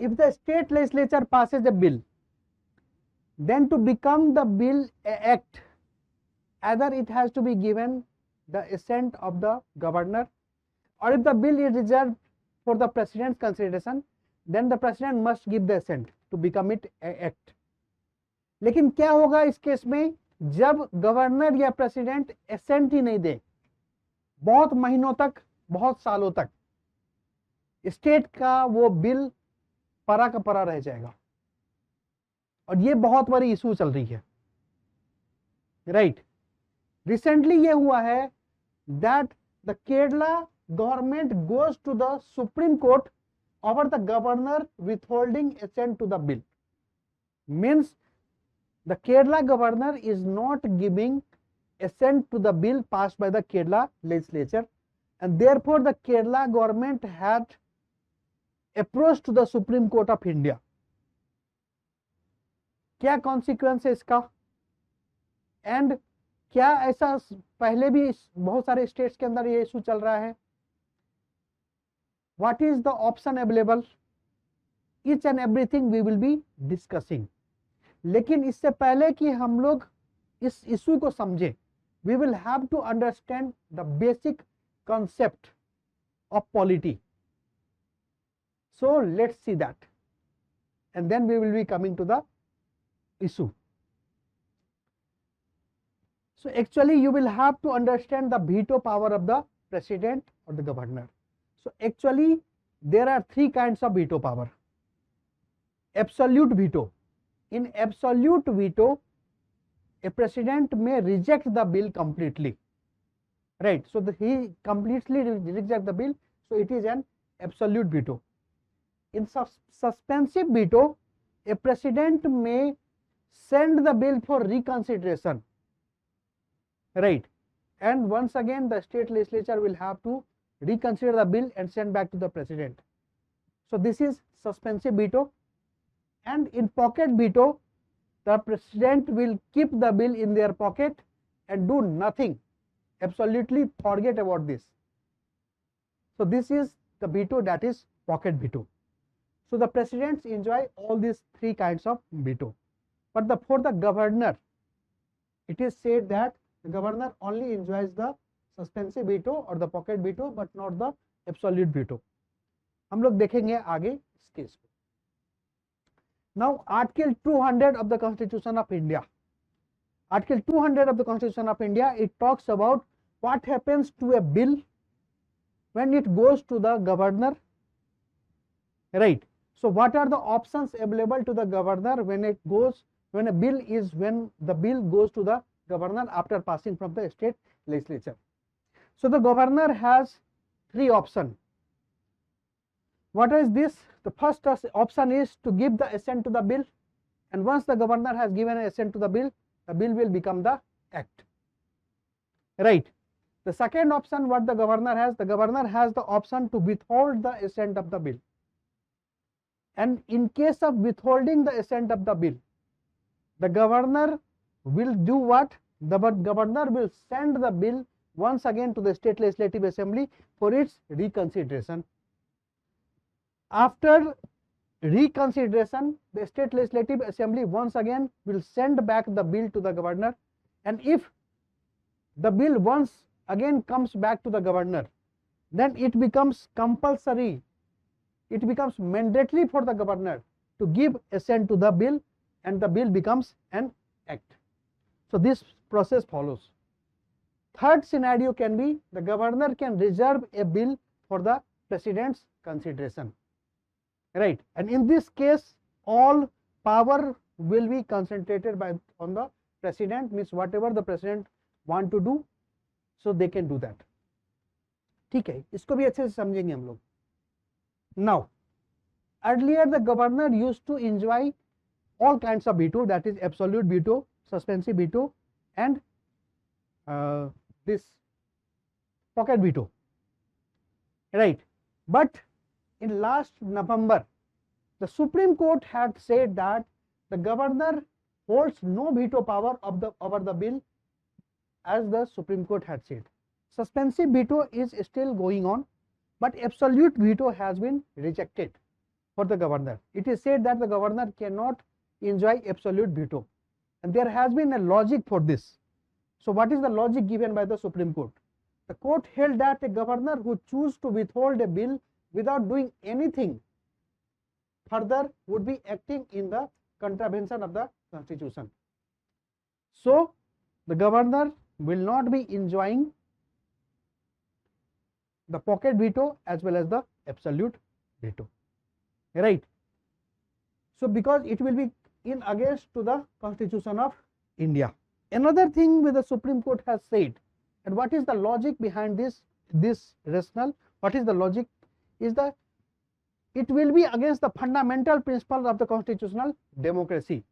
if the state legislature passes a bill, then to become the bill act, either it has to be given the assent of the governor, or if the bill is reserved for the president's consideration, then the president must give the assent to become it act. लेकिन क्या होगा इस case में, जब governor या president accent ही नहीं दे, बहुत महीनों तक, बहुत सालों तक स्टेट का वो बिल परा का परा रह जाएगा, और ये बहुत बड़ी इशू चल रही है, राइट। रिसेंटली ये हुआ है that the Kerala government goes to the supreme court over the governor withholding assent to the bill. Means the Kerala governor is not giving assent to the bill passed by the Kerala legislature, and therefore the Kerala government had approached to the Supreme Court of India. क्या consequence है इसका, and क्या ऐसा पहले भी बहुत सारे states के अंदर ये इशू चल रहा है? What is the option available? Each and everything we will be discussing. लेकिन इससे पहले कि हम लोग इस इशू को समझें, we will have to understand the basic concept of polity. So let's see that, and then we will be coming to the issue. So actually you will have to understand the veto power of the president or the governor. So actually there are three kinds of veto power. Absolute veto. In absolute veto, a president may reject the bill completely, right? So he completely reject the bill, so it is an absolute veto. In suspensive veto, a president may send the bill for reconsideration, right? And once again the state legislature will have to reconsider the bill and send back to the president. So this is suspensive veto. And in pocket veto, the president will keep the bill in their pocket and do nothing, absolutely forget about this. So this is the veto, that is pocket veto. So the presidents enjoy all these three kinds of veto. But for the governor, it is said that the governor only enjoys the suspensive veto or the pocket veto, but not the absolute veto. हम लोग देखेंगे आगे इस case को. Now Article 200 of the Constitution of India. Article 200 of the Constitution of India, it talks about what happens to a bill when it goes to the governor, right? So what are the options available to the governor when the bill goes to the governor after passing from the state legislature? So the governor has three options. What is this? The first option is to give the assent to the bill, and once the governor has given an assent to the bill will become the act, right? The second option what the governor has the option to withhold the assent of the bill, and in case of withholding the assent of the bill, the governor will do what? The governor will send the bill once again to the state legislative assembly for its reconsideration. After reconsideration, the state legislative assembly once again will send back the bill to the governor, and if the bill once again comes back to the governor, then it becomes compulsory, it becomes mandatory for the governor to give assent to the bill, and the bill becomes an act. So this process follows. Third scenario can be the governor can reserve a bill for the president's consideration, right? And in this case all power will be concentrated on the president, means whatever the president want to do, so they can do that. ठीक है, इसको भी अच्छे से समझेंगे हम लोग. Now earlier the governor used to enjoy all kinds of veto, that is absolute veto, suspensive veto, and this pocket veto, right? But in last November, the Supreme Court had said that the governor holds no veto power over the bill, as the Supreme Court had said. Suspensive veto is still going on, but absolute veto has been rejected. for the governor. It is said that the governor cannot enjoy absolute veto, and there has been a logic for this. So what is the logic given by the Supreme Court? The court held that a governor who chooses to withhold a bill without doing anything further would be acting in the contravention of the Constitution. So the governor will not be enjoying the pocket veto as well as the absolute veto, right? So because it will be in against to the Constitution of India. Another thing which the Supreme Court has said, and what is the logic behind this rationale, what is the logic, is that it will be against the fundamental principles of the constitutional democracy.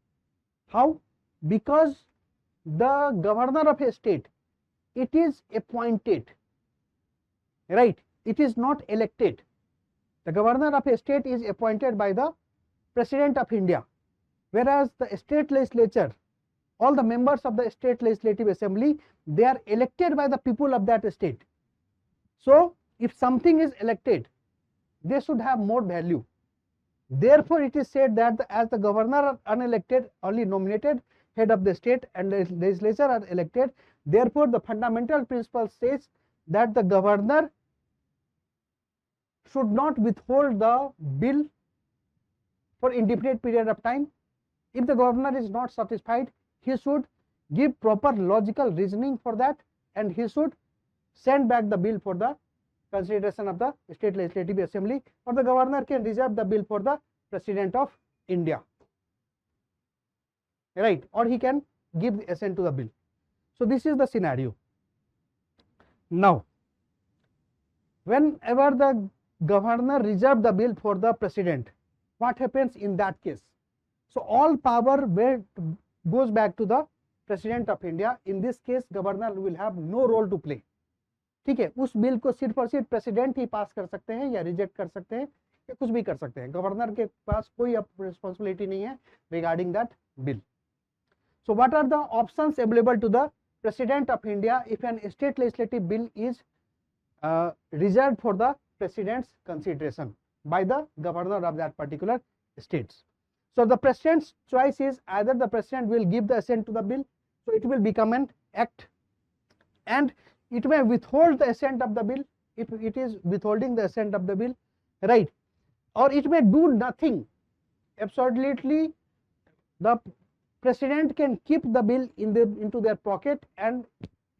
How? Because the governor of a state, it is appointed, right? It is not elected. The governor of a state is appointed by the President of India, whereas the state legislature, all the members of the state legislative assembly, they are elected by the people of that state. So if something is elected, they should have more value. Therefore it is said that as the governor are unelected, only nominated head of the state, and the legislature are elected, therefore the fundamental principle says that the governor should not withhold the bill for indefinite period of time. If the governor is not satisfied, he should give proper logical reasoning for that, and he should send back the bill for the consideration of the state legislative assembly, or the governor can reserve the bill for the President of India, right? Or he can give the assent to the bill. So this is the scenario. Now whenever the governor reserve the bill for the president, what happens in that case? So all power goes back to the President of India. In this case governor will have no role to play. ठीक है, उस bill को सिर्फ और सिर्फ president ही पास कर सकते हैं या रिजेक्ट कर सकते हैं या कुछ भी कर सकते हैं. गवर्नर के पास कोई रिस्पांसिबिलिटी नहीं है regarding that bill. So what are the options available to the president of India if an state legislative bill is reserved for the president's consideration by the governor of that particular states. So the president's choice is either the president will give the assent to the bill, so it will become an act, and it may withhold the assent of the bill if it is withholding the assent of the bill, right? Or it may do nothing. Absolutely, the president can keep the bill into their pocket and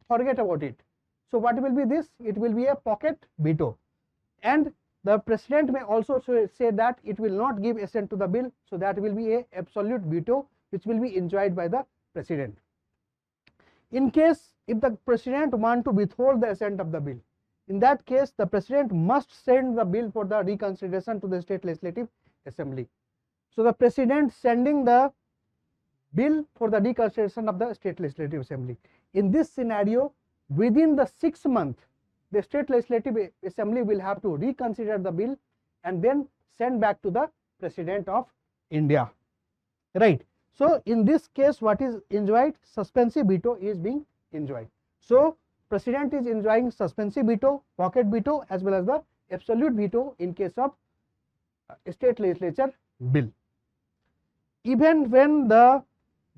forget about it. So what will be this? It will be a pocket veto, and the president may also say that it will not give assent to the bill, so that will be a absolute veto which will be enjoyed by the president. In case if the president want to withhold the assent of the bill, in that case the president must send the bill for the reconsideration to the state legislative assembly. So the president sending the bill for the reconsideration of the state legislative assembly. In this scenario, within the 6 months, the state legislative assembly will have to reconsider the bill and then send back to the President of India, right? So in this case, what is enjoyed? Suspensive veto is being enjoyed. So president is enjoying suspensive veto, pocket veto, as well as the absolute veto in case of state legislature bill. Even when the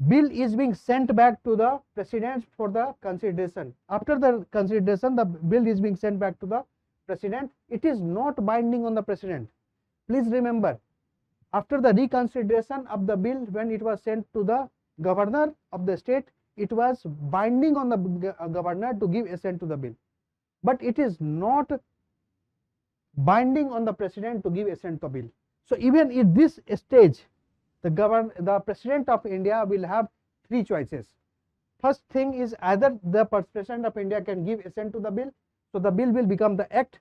bill is being sent back to the president for the consideration, after the consideration the bill is being sent back to the president, it is not binding on the president. Please remember, after the reconsideration of the bill, when it was sent to the governor of the state, it was binding on the governor to give assent to the bill, but it is not binding on the president to give assent to the bill. So even at this stage, the President of India will have 3 choices. First thing is either the President of India can give assent to the bill, so the bill will become the act,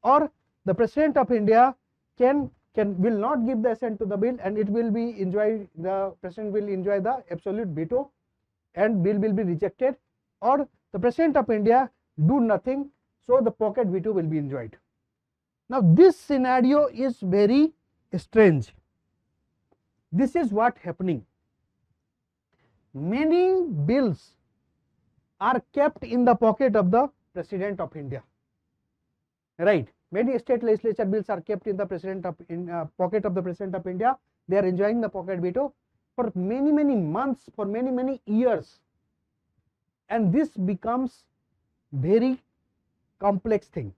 or the President of India will not give the assent to the bill and it will be enjoyed, the President will enjoy the absolute veto and bill will be rejected, or the President of India do nothing, so the pocket veto will be enjoyed. Now this scenario is very strange. This is what happening. Many bills are kept in the pocket of the President of India, right? Many state legislature bills are kept in the pocket of the President of India. They are enjoying the pocket veto for many months, for many years, and this becomes very complex thing,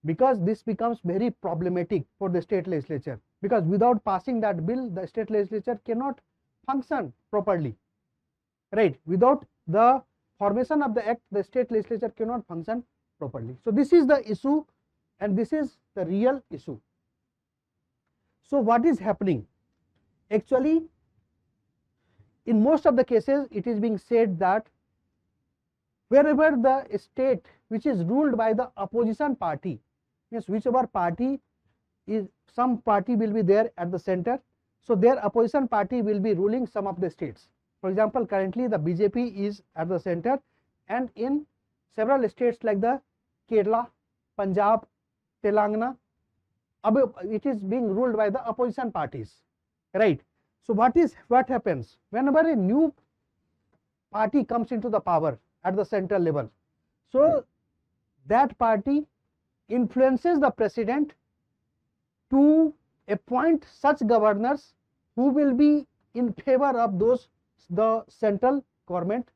because this becomes very problematic for the state legislature, because without passing that bill the state legislature cannot function properly, right? Without the formation of the act the state legislature cannot function properly. So this is the issue, and this is the real issue. So what is happening? Actually, in most of the cases it is being said that wherever the state which is ruled by the opposition party, means whichever party is, some party will be there at the center, so their opposition party will be ruling some of the states. For example, currently the BJP is at the center, and in several states like the Kerala, Punjab, Telangana, it is being ruled by the opposition parties, right? So what happens whenever a new party comes into the power at the central level? So that party influences the president to appoint such governors who will be in favor of the central government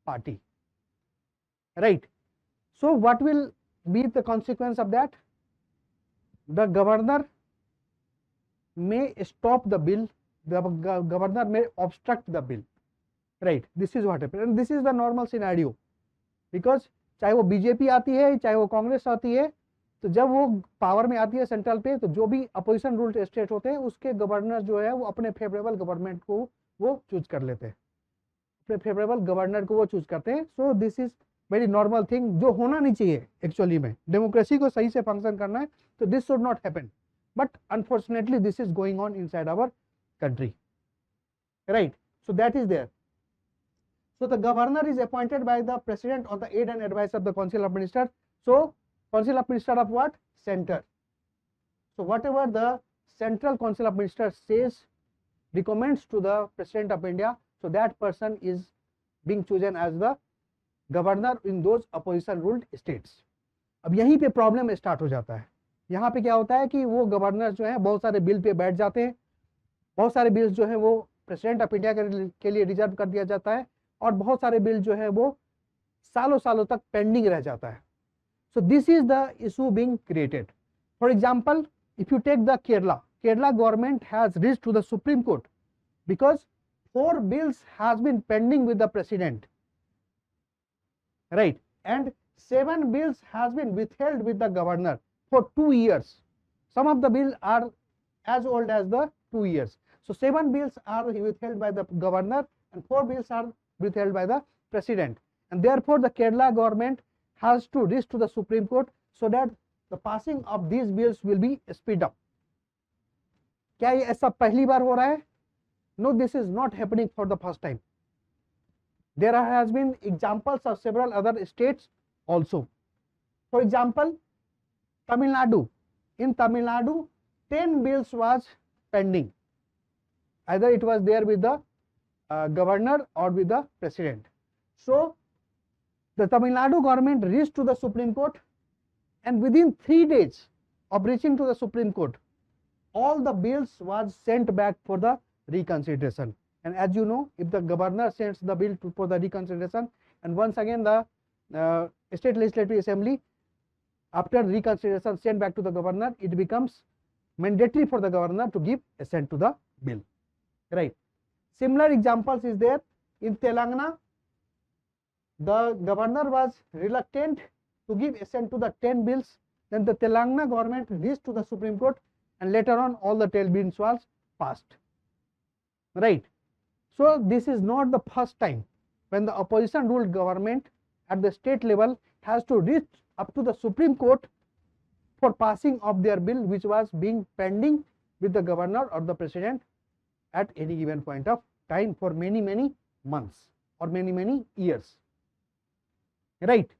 party, right? So what will be the consequence of that? The governor may stop the bill, the governor may obstruct the bill, right? This is what happens, and this is the normal scenario, because चाहे वो BJP आती है चाहे वो कांग्रेस आती है, तो जब वो पावर में आती है सेंट्रल पे, तो जो भी अपोजिशन रूल्ड स्टेट होते हैं उसके गवर्नर जो है वो अपने फेवरेबल गवर्नमेंट को वो चूज कर लेते हैं, अपने फेवरेबल गवर्नर को वो चूज करते हैं. सो this is very normal thing, जो होना नहीं चाहिए एक्चुअली में. डेमोक्रेसी को सही से फंक्शन करना है तो this should not happen, but unfortunately this is going on inside our country, right? So that is there. So the governor is appointed by the president on the aid and advice of the council of ministers. So council of ministers of what? Center. So whatever the central council of ministers says, recommends to the president of India, so that person is being chosen as the governor in those opposition ruled states. अब यहीं पे problem start हो जाता है. यहाँ पे क्या होता है कि वो गवर्नर जो है बहुत सारे बिल पे बैठ जाते हैं, बहुत सारे बिल्स जो है वो प्रेसिडेंट ऑफ इंडिया के लिए रिजर्व कर दिया जाता है, और बहुत सारे बिल जो है वो सालों सालों तक पेंडिंग रह जाता है. So this is the issue being created. For example, if you take the Kerala government has reached to the supreme court because 4 bills has been pending with the president, right, and 7 bills has been withheld with the governor for 2 years. Some of the bills are as old as the 2 years. So 7 bills are withheld by the governor and 4 bills are withheld by the president, and therefore the Kerala government has to reach to the Supreme Court so that the passing of these bills will be speed up. क्या ये ऐसा पहली बार हो रहा है? No, this is not happening for the first time. There has been examples of several other states also. For example, Tamil Nadu. In Tamil Nadu, 10 bills was pending. Either it was there with the governor or with the president. So the Tamil Nadu government reached to the Supreme Court, and within 3 days of reaching to the Supreme Court, all the bills was sent back for the reconsideration. And as you know, if the governor sends the bill for the reconsideration, and once again the state legislative assembly after reconsideration sent back to the governor, it becomes mandatory for the governor to give assent to the bill, right? Similar examples is there in Telangana. The governor was reluctant to give assent to the 10 bills. Then the Telangana government reached to the Supreme Court, and later on all the 10 bills was passed, right? So this is not the first time when the opposition ruled government at the state level has to reach up to the Supreme Court for passing of their bill which was being pending with the governor or the president at any given point of time for many months or many years, right?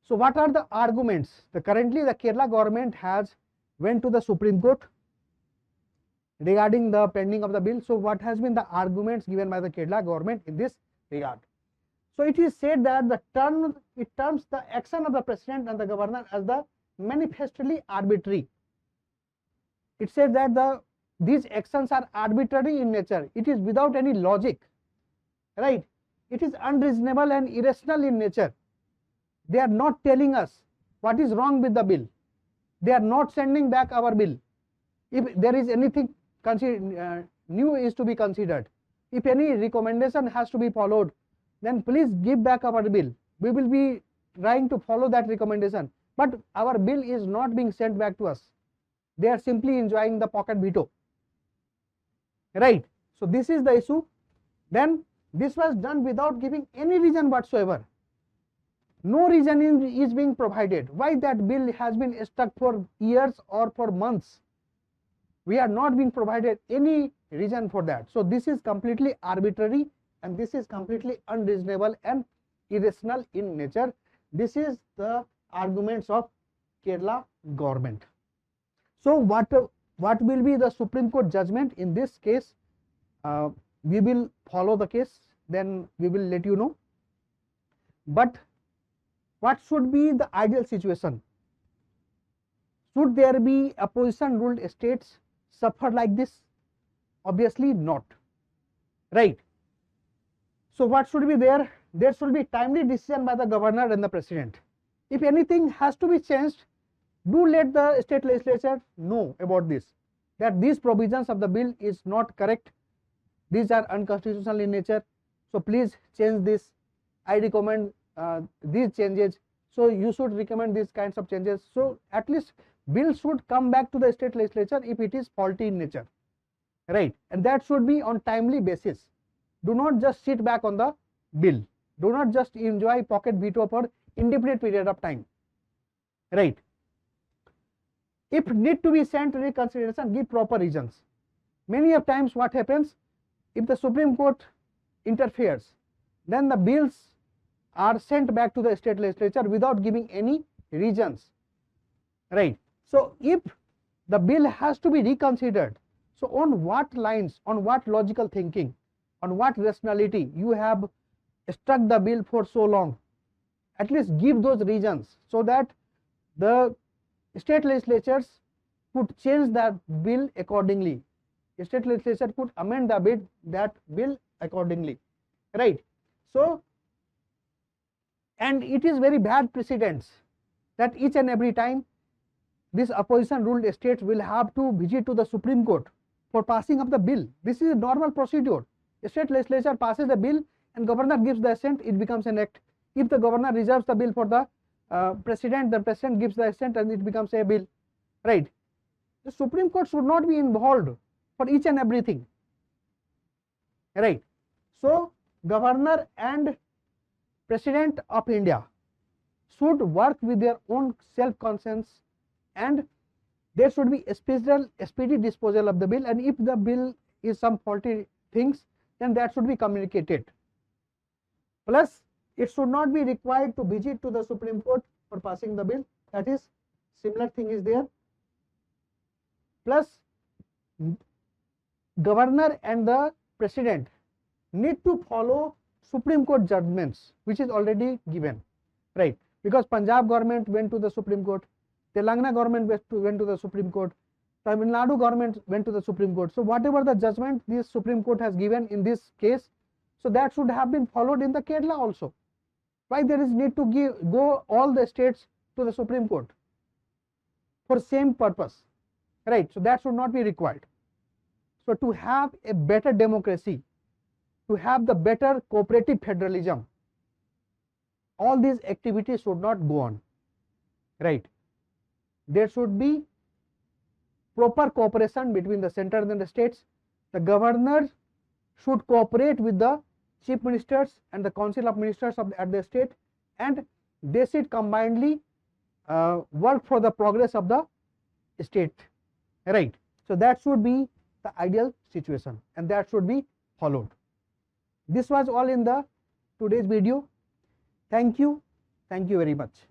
So what are the arguments? Currently the Kerala government has went to the Supreme Court regarding the pending of the bill. So what has been the arguments given by the Kerala government in this regard? So it is said that it terms the action of the president and the governor as the manifestly arbitrary. It says that these actions are arbitrary in nature. It is without any logic, right? It is unreasonable and irrational in nature. They are not telling us what is wrong with the bill. They are not sending back our bill. If there is anything new is to be considered, if any recommendation has to be followed, then please give back our bill. We will be trying to follow that recommendation, but our bill is not being sent back to us. They are simply enjoying the pocket veto, right? So this is the issue. Then this was done without giving any reason whatsoever. No reason is being provided why that bill has been stuck for years or for months. We are not being provided any reason for that. So this is completely arbitrary and this is completely unreasonable and irrational in nature. This is the arguments of Kerala government. So what will be the Supreme Court judgment in this case? We will follow the case, then we will let you know. But what should be the ideal situation? Should there be opposition ruled states suffer like this? Obviously not, right? So what should be there? There should be timely decision by the governor and the president. If anything has to be changed, do let the state legislature know about this, that these provisions of the bill is not correct. These are unconstitutional in nature. So please change this. I recommend these changes. So you should recommend these kinds of changes. So at least bill should come back to the state legislature if it is faulty in nature, right? And that should be on timely basis. Do not just sit back on the bill. Do not just enjoy pocket veto for indefinite period of time, right? If need to be sent to reconsideration, give proper reasons. Many of times what happens, if the Supreme Court interferes, then the bills are sent back to the state legislature without giving any reasons, right? So if the bill has to be reconsidered, so on what lines, on what logical thinking, on what rationality you have stuck the bill for so long? At least give those reasons so that the state legislatures could change that bill accordingly. The state legislature could amend that bill accordingly, right? So, and it is very bad precedence that each and every time this opposition ruled states will have to visit to the Supreme Court for passing of the bill. This is a normal procedure. The state legislature passes the bill and governor gives the assent, it becomes an act. If the governor reserves the bill for the president gives the assent and it becomes a bill, right? The Supreme Court should not be involved for each and everything, right? So governor and president of India should work with their own self-conscience and there should be a speedy disposal of the bill, and if the bill is some faulty things, then that should be communicated. Plus, it should not be required to visit to the Supreme Court for passing the bill. That is, similar thing is there. Plus, governor and the president need to follow Supreme Court judgments, which is already given, right? Because Punjab government went to the Supreme Court, Telangana government went to the Supreme Court, Tamil Nadu government went to the Supreme Court. So whatever the judgment this Supreme Court has given in this case, so that should have been followed in the Kerala also. Why there is need to go all the states to the Supreme Court for same purpose, right? So that should not be required. So to have a better democracy, to have the better cooperative federalism, all these activities should not go on, right? There should be proper cooperation between the center and the states. The governor should cooperate with the chief ministers and the council of ministers at the state, and they should combinedly work for the progress of the state, right? So that should be the ideal situation and that should be followed. This was all in the today's video. Thank you very much.